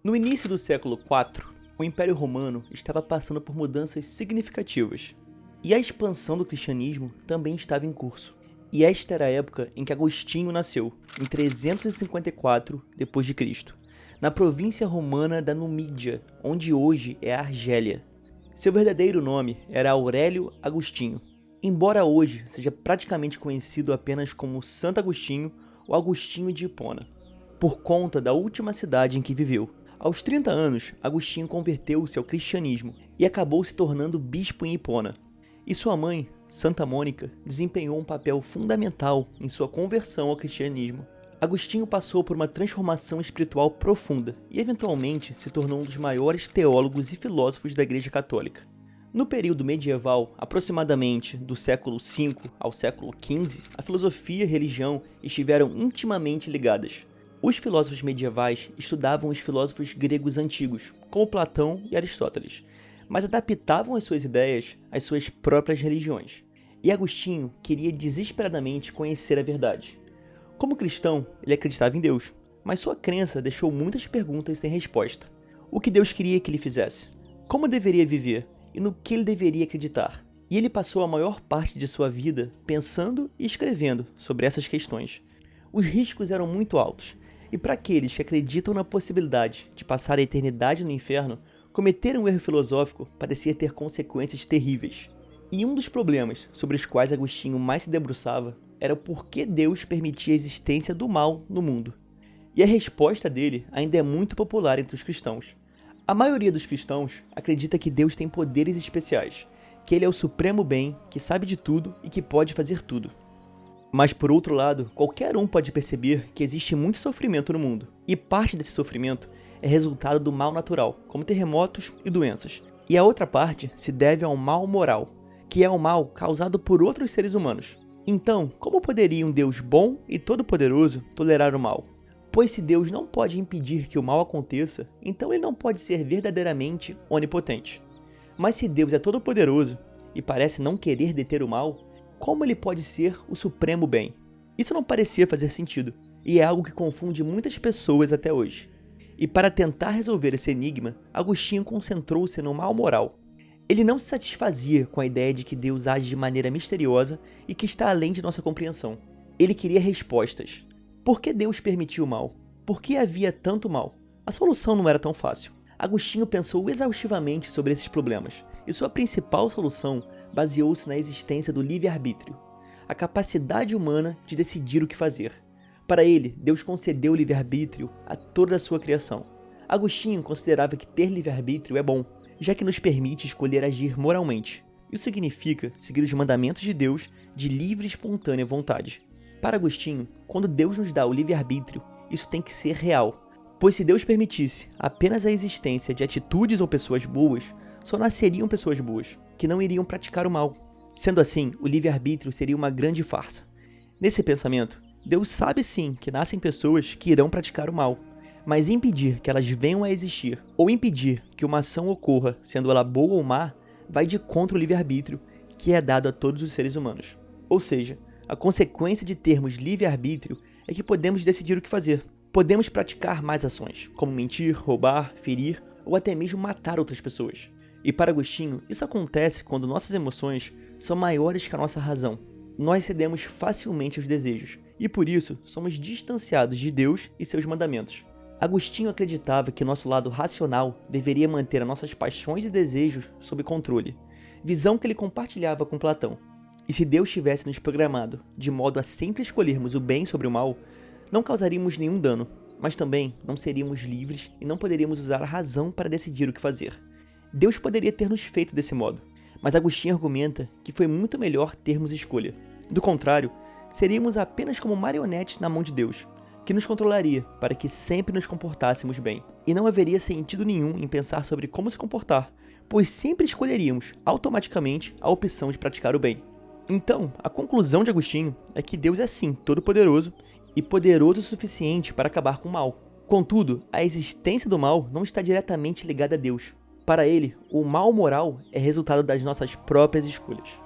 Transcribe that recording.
No início do século IV, o Império Romano estava passando por mudanças significativas, e a expansão do cristianismo também estava em curso. E esta era a época em que Agostinho nasceu, em 354 d.C., na província romana da Numídia, onde hoje é a Argélia. Seu verdadeiro nome era Aurélio Agostinho, embora hoje seja praticamente conhecido apenas como Santo Agostinho ou Agostinho de Hipona, por conta da última cidade em que viveu. Aos 30 anos, Agostinho converteu-se ao cristianismo e acabou se tornando bispo em Hipona. E sua mãe, Santa Mônica, desempenhou um papel fundamental em sua conversão ao cristianismo. Agostinho passou por uma transformação espiritual profunda e eventualmente se tornou um dos maiores teólogos e filósofos da Igreja Católica. No período medieval, aproximadamente do século V ao século XV, a filosofia e a religião estiveram intimamente ligadas. Os filósofos medievais estudavam os filósofos gregos antigos, como Platão e Aristóteles, mas adaptavam as suas ideias às suas próprias religiões. E Agostinho queria desesperadamente conhecer a verdade. Como cristão, ele acreditava em Deus, mas sua crença deixou muitas perguntas sem resposta. O que Deus queria que ele fizesse? Como deveria viver? E no que ele deveria acreditar? E ele passou a maior parte de sua vida pensando e escrevendo sobre essas questões. Os riscos eram muito altos, e para aqueles que acreditam na possibilidade de passar a eternidade no inferno, cometer um erro filosófico parecia ter consequências terríveis. E um dos problemas sobre os quais Agostinho mais se debruçava era o porquê Deus permitia a existência do mal no mundo. E a resposta dele ainda é muito popular entre os cristãos. A maioria dos cristãos acredita que Deus tem poderes especiais, que ele é o supremo bem, que sabe de tudo e que pode fazer tudo. Mas por outro lado, qualquer um pode perceber que existe muito sofrimento no mundo, e parte desse sofrimento é resultado do mal natural, como terremotos e doenças. E a outra parte se deve ao mal moral, que é o mal causado por outros seres humanos. Então, como poderia um Deus bom e todo-poderoso tolerar o mal? Pois se Deus não pode impedir que o mal aconteça, então ele não pode ser verdadeiramente onipotente. Mas se Deus é todo-poderoso e parece não querer deter o mal, como ele pode ser o supremo bem? Isso não parecia fazer sentido, e é algo que confunde muitas pessoas até hoje. E para tentar resolver esse enigma, Agostinho concentrou-se no mal moral. Ele não se satisfazia com a ideia de que Deus age de maneira misteriosa e que está além de nossa compreensão. Ele queria respostas. Por que Deus permitiu o mal? Por que havia tanto mal? A solução não era tão fácil. Agostinho pensou exaustivamente sobre esses problemas, e sua principal solução baseou-se na existência do livre-arbítrio, a capacidade humana de decidir o que fazer. Para ele, Deus concedeu o livre-arbítrio a toda a sua criação. Agostinho considerava que ter livre-arbítrio é bom, já que nos permite escolher agir moralmente. Isso significa seguir os mandamentos de Deus de livre e espontânea vontade. Para Agostinho, quando Deus nos dá o livre-arbítrio, isso tem que ser real, pois se Deus permitisse apenas a existência de atitudes ou pessoas boas, só nasceriam pessoas boas, que não iriam praticar o mal. Sendo assim, o livre-arbítrio seria uma grande farsa. Nesse pensamento, Deus sabe sim que nascem pessoas que irão praticar o mal, mas impedir que elas venham a existir, ou impedir que uma ação ocorra, sendo ela boa ou má, vai de contra o livre-arbítrio que é dado a todos os seres humanos. Ou seja, a consequência de termos livre-arbítrio é que podemos decidir o que fazer. Podemos praticar mais ações, como mentir, roubar, ferir ou até mesmo matar outras pessoas. E para Agostinho, isso acontece quando nossas emoções são maiores que a nossa razão. Nós cedemos facilmente aos desejos, e por isso somos distanciados de Deus e seus mandamentos. Agostinho acreditava que nosso lado racional deveria manter as nossas paixões e desejos sob controle, visão que ele compartilhava com Platão. E se Deus tivesse nos programado de modo a sempre escolhermos o bem sobre o mal, não causaríamos nenhum dano, mas também não seríamos livres e não poderíamos usar a razão para decidir o que fazer. Deus poderia ter nos feito desse modo, mas Agostinho argumenta que foi muito melhor termos escolha. Do contrário, seríamos apenas como marionetes na mão de Deus, que nos controlaria para que sempre nos comportássemos bem. E não haveria sentido nenhum em pensar sobre como se comportar, pois sempre escolheríamos automaticamente a opção de praticar o bem. Então, a conclusão de Agostinho é que Deus é sim todo-poderoso e poderoso o suficiente para acabar com o mal. Contudo, a existência do mal não está diretamente ligada a Deus. Para ele, o mal moral é resultado das nossas próprias escolhas.